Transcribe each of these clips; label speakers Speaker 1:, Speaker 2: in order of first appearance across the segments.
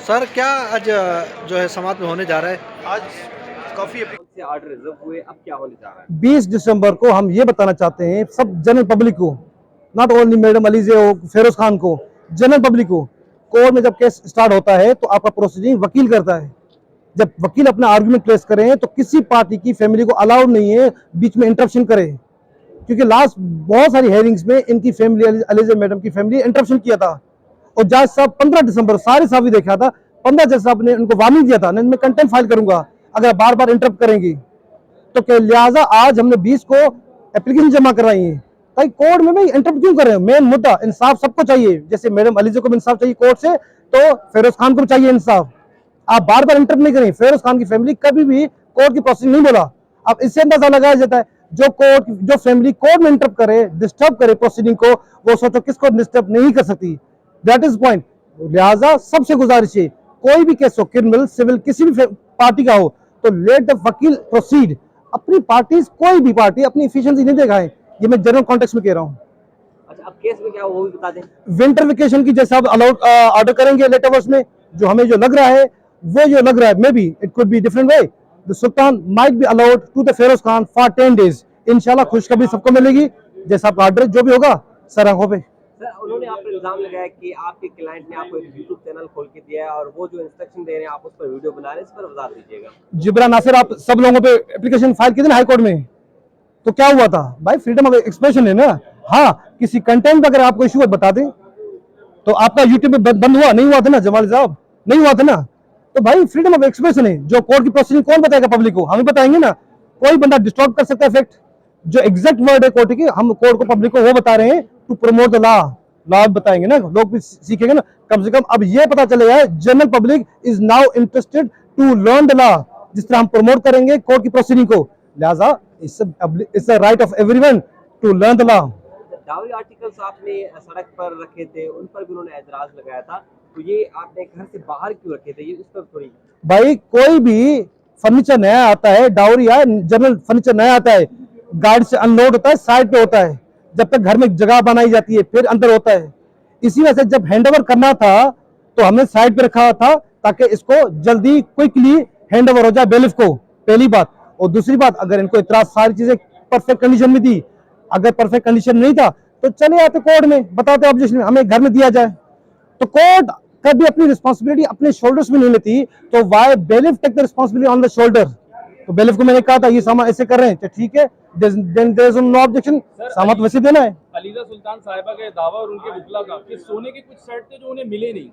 Speaker 1: Sir क्या आज जो है समाज में होने जा रहा है?
Speaker 2: आज काफी
Speaker 3: से आर्डर रिजर्व हुए, अब क्या होने जा रहा है?
Speaker 4: 20 दिसंबर को हम ये बताना चाहते हैं सब जनरल पब्लिक को, नॉट ओनली मैडम अलीजे हो, फेरोज खान को, जनरल पब्लिक को। कोर्ट में जब केस स्टार्ट होता है तो आपका प्रोसीडिंग वकील करता है। जब वकील अपना आर्गुमेंट प्लेस करें तो किसी पार्टी की फैमिली को अलाउड नहीं है बीच में इंटरप्शन करे, क्योंकि लास्ट बहुत सारी हेयरिंग्स में इनकी फैमिली, अलीजे मैडम की फैमिली इंटरप्शन किया था। और जज साहब 15 दिसंबर सारे साहब देखा था, 15 जज साहब ने उनको वार्निंग दिया था, मैं कंटेम्प्ट फाइल करूंगा अगर बार बार इंटरप्ट करेंगी। तो लिहाजा आज हमने 20 को एप्लीकेशन जमा कराई है ताकि कोर्ट में भाई इंटरप्ट क्यों कर रहे हो। मेन मुद्दा इंसाफ सबको चाहिए, जैसे मैडम अलीजे को भी इंसाफ चाहिए कोर्ट से, तो फेरोज खान को भी चाहिए इंसाफ। आप बार बार इंटरप्ट नहीं करें। फेरोज खान की फैमिली कभी भी कोर्ट की प्रोसीडिंग नहीं बोला। अब इससे अंदाजा लगाया जाता है जो फैमिली कोर्ट में इंटरप्ट करे, डिस्टर्ब करे प्रोसीडिंग को, वो सोचो किसको डिस्टर्ब नहीं कर सकती। That is point. लिहाजा सबसे गुजारिश है, कोई भी केस हो, क्रिमिनल सिविल किसी भी पार्टी का हो, तो लेट द वकील प्रोसीड। अपनी पार्टी, कोई भी पार्टी अपनी एफिशिएंसी नहीं दिखाए, ये मैं जनरल कॉन्टेक्स्ट में कह रहा हूँ।
Speaker 3: अच्छा, अब केस में क्या हो वो भी बता दें।
Speaker 4: विंटर वेकेशन की जैसा आप अलाउड ऑर्डर करेंगे लेटर वर्स में, जो हमें जो लग रहा है वो जो लग रहा है, may be it could be different way, the sultan might be allowed to the Feroz Khan for 10 days। इंशाल्लाह खुशखबरी सबको मिलेगी, जैसा आपका ऑर्डर जो भी होगा सर आंखों पे।
Speaker 3: सर, उन्होंने आप पर इल्जाम लगाया कि आपके क्लाइंट ने आपको एक यूट्यूब चैनल खोल के दिया है और वो जो इंस्ट्रक्शन दे रहे हैं आप उस पर वीडियो बना रहे हैं, इस पर वजाहत दीजिएगा।
Speaker 4: जिब्रान नासिर, आप सब लोगों पे एप्लीकेशन फाइल की थी ना हाई कोर्ट में, तो क्या हुआ था भाई? फ्रीडम ऑफ एक्सप्रेशन है ना। हाँ, किसी कंटेंट अगर आपको इशू बता दें तो आपका यूट्यूब पे बंद हुआ नहीं हुआ था ना जमाल साहब, नहीं हुआ था ना। तो भाई फ्रीडम ऑफ एक्सप्रेशन है। जो कोर्ट की प्रोसीडिंग कौन बताएगा पब्लिक को? हम ही बताएंगे ना। कोई बंदा डिस्टर्ब कर सकता है फैक्ट। जो एग्जैक्ट वर्ड है कोर्ट के, हम कोर्ट को पब्लिक को वो बता रहे हैं to promote the law. Law बताएंगे ना, लोग भी सीखेंगे ना। कम से कम अब ये पता चलेगा general public is now interested to learn the law. जिस तरह हम प्रमोट करेंगे कोर्ट की प्रोसीडिंग को, लिहाजा it's the right of everyone to learn the law.
Speaker 3: Dowry articles आपने सड़क पर रखे थे, उन पर भी उन्होंने एतराज लगाया था, तो ये आपने घर से बाहर क्यों रखे थे? ये उस पर थोड़ी।
Speaker 4: भाई कोई भी फर्नीचर नया आता है, डावरी या जनरल फर्नीचर नया आता है, गाड़ी से अनलोड होता है, साइड पे होता है, जब तक घर में जगह बनाई जाती है फिर अंदर होता है। इसी वजह से जब हैंडओवर करना था तो हमने साइड पे रखा था ताकि इसको जल्दी क्विकली हैंडओवर हो जाए बेलिफ को, पहली बात। और दूसरी बात, अगर इनको इतना सारी चीजें परफेक्ट कंडीशन में थी, अगर परफेक्ट कंडीशन नहीं था तो चले आते कोर्ट में, बताते ऑब्जेक्शन हमें घर में दिया जाए। तो कोर्ट कभी अपनी रिस्पांसिबिलिटी अपने शोल्डर्स में नहीं लेती, तो why bailiff take the responsibility on the shoulder. तो बेलिफ को मैंने कहा था ये सामान ऐसे कर रहे हैं, तो ठीक है, then there is no objection, सामान तो वैसे देना है।
Speaker 5: अलीजा सुल्तान साहिबा के दावा और उनके वकला का कि सोने के कुछ सेट थे जो उन्हें मिले नहीं,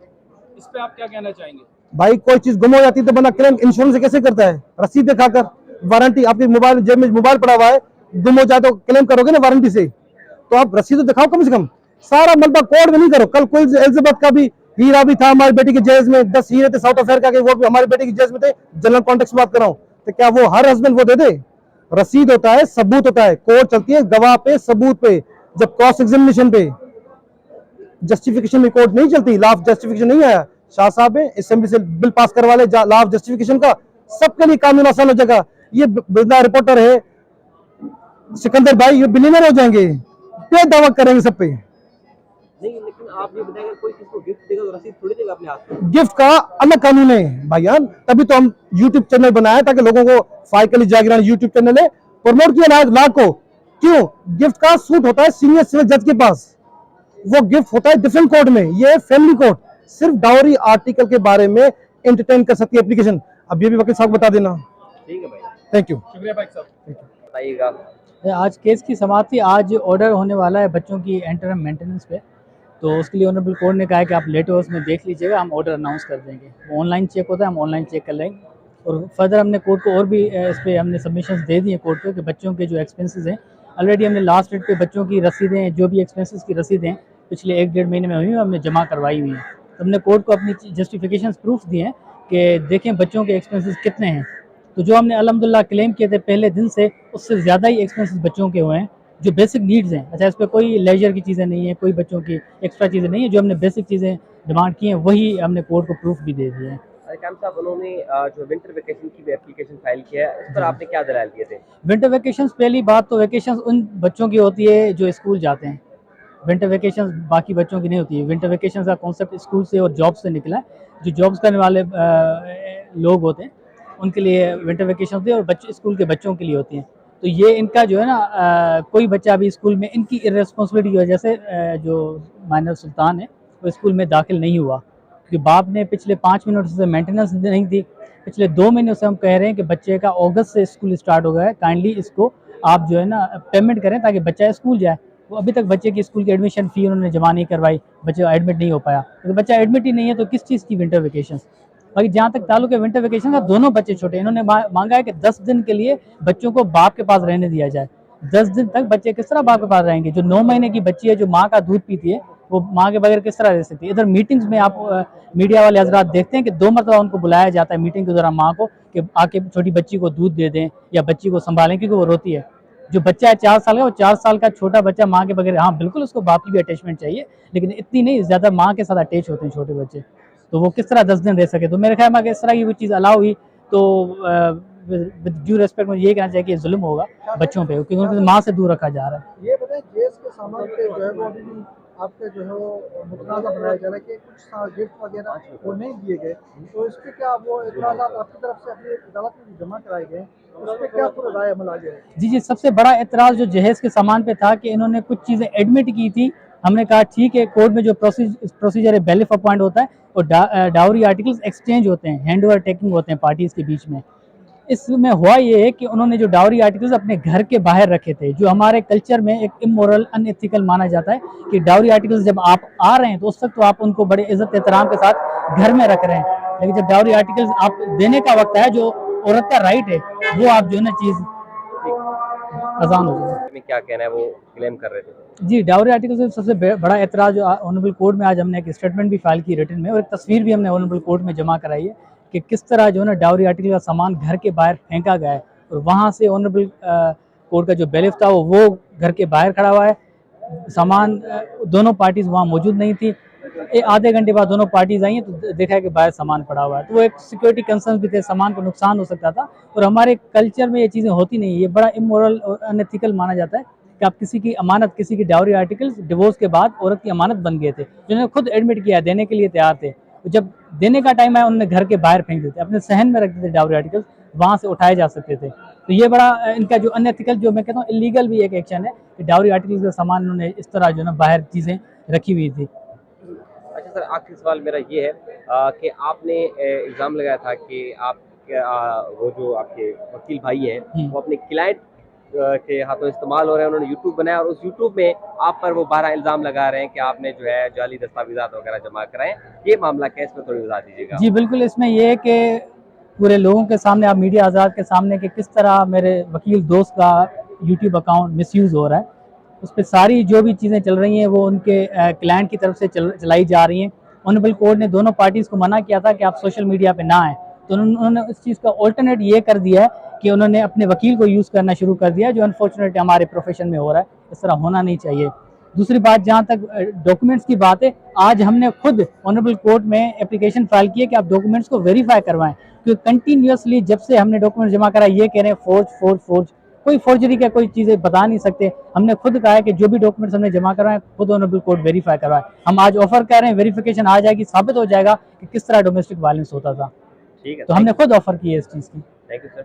Speaker 5: इस पे आप क्या कहना चाहेंगे?
Speaker 4: भाई कोई चीज गुम हो जाती है तो बंदा क्लेम इंश्योरेंस से कैसे करता है? रसीद दिखाकर, वारंटी, आपके मोबाइल जेब में मोबाइल पड़ा हुआ है, गुम हो जाए तो क्लेम करोगे ना वारंटी से, तो आप रसीद तो दिखाओ कम से कम। सारा मलबा कोर्ट में नहीं करो। कल कोई एलिजाबेथ का भी हीरा भी था हमारी बेटी की जेज में, 10 हीरे थे साउथ अफ्रीका के, वो भी हमारी बेटी की जेज में थे। जनरल कॉन्टेक्स्ट बात कर रहा हूं, तो क्या वो हर हस्बैंड वो दे दे? रसीद होता है, सबूत होता है, कोर्ट चलती है गवाह पे, सबूत पे। जब क्रॉस एग्जामिनेशन पे, जस्टिफिकेशन में कोर्ट नहीं चलती। लॉ ऑफ जस्टिफिकेशन नहीं आया, शाह साहब है असेंबली से बिल पास करवा ले लॉ ऑफ जस्टिफिकेशन का, सबके लिए कानून आसान हो जाएगा। ये बिरला रिपोर्टर है सिकंदर भाई, ये बिलियनर हो जाएंगे, पे दावा करेंगे सब पे।
Speaker 3: नहीं, लेकिन आप ये बताएंगे कोई किसको गिफ्ट देगा तो रसीद थोड़ी देगा अपने हाथ में।
Speaker 4: गिफ्ट का अलग कानून है भाईजान, तभी तो हम यूट्यूब चैनल बनाए ताकि लोगों को फाइकली जागरण यूट्यूब चैनल है, प्रमोट किया लॉ को। क्यों? गिफ्ट का सूट होता है सीनियर सिविल जज के पास, वो गिफ्ट होता है डिफरेंट कोर्ट में, ये फैमिली कोर्ट सिर्फ डाउरी आर्टिकल के बारे में एंटरटेन कर सकती है एप्लीकेशन। अब ये भी वकील साहब बता देना।
Speaker 3: ठीक है भाई,
Speaker 4: थैंक यू।
Speaker 5: शुक्रिया भाई साहब।
Speaker 3: बताइएगा।
Speaker 6: आज केस की समाप्ति, आज ऑर्डर होने वाला है बच्चों की इंटरम मेंटेनेंस पे, तो उसके लिए ऑनरेबल कोर्ट ने कहा है कि आप लेट हाउस में देख लीजिएगा, हम ऑर्डर अनाउंस कर देंगे। वो ऑनलाइन चेक होता है, हम ऑनलाइन चेक कर लेंगे। और फर्दर हमने कोर्ट को और भी इस पर हमने सबमिशंस दे दिए कोर्ट को कि बच्चों के जो एक्सपेंसेस हैं, ऑलरेडी हमने लास्ट डेट पे बच्चों की रसीदें, जो भी एक्सपेंसेस की रसीदें पिछले 1-1.5 महीने में हुई हैं, हमने जमा करवाई हुई हैं। तो हमने कोर्ट को अपनी जस्टिफिकेशन प्रूफ दिए हैं कि देखें बच्चों के एक्सपेंसेस कितने हैं। तो जो हमने अल्हम्दुलिल्लाह क्लेम किए थे पहले दिन से, उससे ज़्यादा ही एक्सपेंसेस बच्चों के हुए हैं जो बेसिक नीड्स हैं। अच्छा, इस पर कोई लेजर की चीज़ें नहीं है, कोई बच्चों की एक्स्ट्रा चीज़ें नहीं है, जो हमने बेसिक चीज़ें डिमांड की हैं वही हमने कोर्ट को प्रूफ भी दे दिए हैं।
Speaker 3: कैम साहब, उन्होंने जो विंटर वेकेशन की भी एप्लीकेशन फाइल किया है, उस पर आपने क्या दलाल दिए थे?
Speaker 6: विंटर वैकेशंस, पहली बात तो वैकेशंस उन बच्चों की होती है जो स्कूल जाते हैं, विंटर वेकेशन बाकी बच्चों की नहीं होती है। विंटर वेकेशन का कॉन्सेप्ट स्कूल से और जॉब से निकला है। जो जॉब्स करने वाले लोग होते हैं उनके लिए विंटर वेकेशन होती है और बच्चे स्कूल के बच्चों के लिए होती हैं। तो ये इनका जो है ना कोई बच्चा अभी स्कूल में इनकी इर्रेस्पॉन्सिबिलिटी की वजह से जो माइनर सुल्तान है वो स्कूल में दाखिल नहीं हुआ, क्योंकि बाप ने पिछले 5 मिनट से मेंटेनेंस नहीं दी। पिछले 2 महीनों से हम कह रहे हैं कि बच्चे का अगस्त से स्कूल स्टार्ट हो गया है, काइंडली इसको आप जो है ना पेमेंट करें ताकि बच्चा स्कूल जाए। वो अभी तक बच्चे की स्कूल की एडमिशन फ़ी उन्होंने जमा नहीं करवाई, बच्चा एडमिट नहीं हो पाया। तो बच्चा एडमिट ही नहीं है तो किस चीज़ की विंटर वेकेशन। बाकी जहाँ तक ताल्लुक है विंटर वेकेशन का, दोनों बच्चे छोटे, इन्होंने मांगा है कि 10 दिन के लिए बच्चों को बाप के पास रहने दिया जाए। 10 दिन तक बच्चे किस तरह बाप के पास रहेंगे? जो 9 महीने की बच्ची है जो माँ का दूध पीती है वो माँ के बगैर किस तरह रह सकती है? इधर मीटिंग्स में आप मीडिया वाले हजरात देखते हैं कि 2 मरतबा उनको बुलाया जाता है मीटिंग के दौरान माँ को कि आके छोटी बच्ची को दूध दे दें या बच्ची को संभालें, क्योंकि वो रोती है। जो बच्चा है 4 साल का, वो 4 साल का छोटा बच्चा माँ के बगैर, हाँ बिल्कुल उसको बाप की भी अटैचमेंट चाहिए, लेकिन इतनी नहीं, ज़्यादा माँ के साथ अटैच होते हैं छोटे बच्चे। तो वो किस तरह 10 दिन रह सके? तो मेरे ख्याल में अगर इस तरह की कोई चीज़ अलाउ हुई तो विद ड्यू रिस्पेक्ट मुझे ये कहना चाहिए कि जुल्म होगा बच्चों पे, क्योंकि उनको माँ से दूर रखा जा रहा है।
Speaker 1: ये बताएं, जेस के सामान पे जो है वो अभी भी आपके जो है वो मुतनाज़ा बनाया जा रहा है कि कुछ गिफ्ट वगैरह वो नहीं दिए गए, तो इस पे क्या वो एतराज़ात आपकी तरफ से अपनी अदालत में जमा कराए गए, उस पर क्या पूरा राय अमल आ गया है?
Speaker 6: जी, सबसे बड़ा एतराज़ जो जहेज़ के सामान पे था कि इन्होंने कुछ चीज़ें एडमिट की थी। हमने कहा ठीक है, कोर्ट में जो प्रोसीजर है बेलिफ अपॉइंट होता है और डाउरी आर्टिकल्स एक्सचेंज होते हैं, हैंड ओवर टेकिंग होते हैं पार्टीज़ के बीच में। इसमें हुआ ये है कि उन्होंने जो डाउरी आर्टिकल्स अपने घर के बाहर रखे थे, जो हमारे कल्चर में एक इमोरल अनएथिकल माना जाता है कि डाउरी आर्टिकल्स जब आप आ रहे हैं तो उस वक्त तो आप उनको बड़े इज्जत एहतराम के साथ घर में रख रहे हैं, लेकिन जब डाउरी आर्टिकल्स आप देने का वक्त है, जो औरत का राइट है, वो आप जो है ना चीज़ आसान हो जाए।
Speaker 3: में क्या कहना है वो क्लेम कर रहे थे?
Speaker 6: जी, डाउरी आर्टिकल से सबसे बड़ा एतराज़ जो ऑनरेबल कोर्ट में आज हमने एक स्टेटमेंट भी फाइल की रिटन में, और एक तस्वीर भी हमने ऑनरेबल कोर्ट में जमा कराई है कि किस तरह जो है ना डाउरी आर्टिकल का सामान घर के बाहर फेंका गया है, और वहाँ से ऑनरेबल कोर्ट का जो बेलिफ था वो घर के बाहर खड़ा हुआ है। सामान दोनों पार्टीज़ वहाँ मौजूद नहीं थी। आधे घंटे बाद दोनों पार्टीज़ आई हैं तो देखा है कि बाहर सामान पड़ा हुआ है, तो वो एक सिक्योरिटी कंसर्न भी थे, सामान को नुकसान हो सकता था, और हमारे कल्चर में ये चीज़ें होती नहीं है। ये बड़ा इमोरल और अनएथिकल माना जाता है कि आप किसी की अमानत, किसी की डाउरी आर्टिकल्स डिवोर्स के बाद औरत की अमानत बन गए थे, जिन्होंने खुद एडमिट किया, देने के लिए तैयार थे। जब देने का टाइम आया उन्होंने घर के बाहर फेंक देते, अपने सहन में रख देते डाउरी आर्टिकल्स, वहाँ से उठाए जा सकते थे। तो ये बड़ा इनका जो अनएथिकल, जो मैं कहता हूँ इलीगल भी एक एक्शन है कि डाउरी आर्टिकल्स का सामान उन्होंने इस तरह जो है ना बाहर चीज़ें रखी हुई थी।
Speaker 3: अच्छा सर, आखिरी सवाल मेरा ये है कि आपने इल्ज़ाम लगाया था कि आप वो जो आपके वकील भाई हैं वो अपने क्लाइंट के हाथों इस्तेमाल हो रहे हैं, उन्होंने यूट्यूब बनाया और उस यूट्यूब में आप पर वो 12 इल्ज़ाम लगा रहे हैं कि आपने जो है जाली दस्तावेज़ात वगैरह जमा कराए। ये मामला क्या है, इसमें थोड़ी वज़ाहत दीजिएगा।
Speaker 6: जी बिल्कुल, इसमें ये है कि पूरे लोगों के सामने, आप मीडिया आज़ाद के सामने, कि किस तरह मेरे वकील दोस्त का यूट्यूब अकाउंट मिसयूज़ हो रहा है। उस पर सारी जो भी चीज़ें चल रही हैं वो उनके क्लाइंट की तरफ से चलाई जा रही हैं। ऑनरेबल कोर्ट ने दोनों पार्टीज़ को मना किया था कि आप सोशल मीडिया पे ना आएँ, तो उन्होंने इस चीज़ का ऑल्टरनेट ये कर दिया है कि उन्होंने अपने वकील को यूज़ करना शुरू कर दिया, जो अनफॉर्चुनेटली हमारे प्रोफेशन में हो रहा है। इस तरह होना नहीं चाहिए। दूसरी बात, जहाँ तक डॉक्यूमेंट्स की बात है, आज हमने खुद ऑनरेबल कोर्ट में एप्लीकेशन फाइल की है कि आप डॉक्यूमेंट्स को वेरीफाई करवाएं, क्योंकि कंटिन्यूसली जब से हमने डॉक्यूमेंट जमा करा ये कह रहे हैं फोर्ज, कोई फोर्जरी का कोई चीज़ें बता नहीं सकते। हमने खुद कहा है कि जो भी डॉक्यूमेंट्स हमने जमा करवाए खुद ऑनरेबल कोर्ट वेरीफाई करवाए। हम आज ऑफर कर रहे हैं, वेरिफिकेशन आ जाएगी, साबित हो जाएगा कि किस तरह डोमेस्टिक वायलेंस होता था।
Speaker 3: ठीक है,
Speaker 6: तो हमने खुद ऑफर की है इस चीज़ की।
Speaker 3: Thank you sir.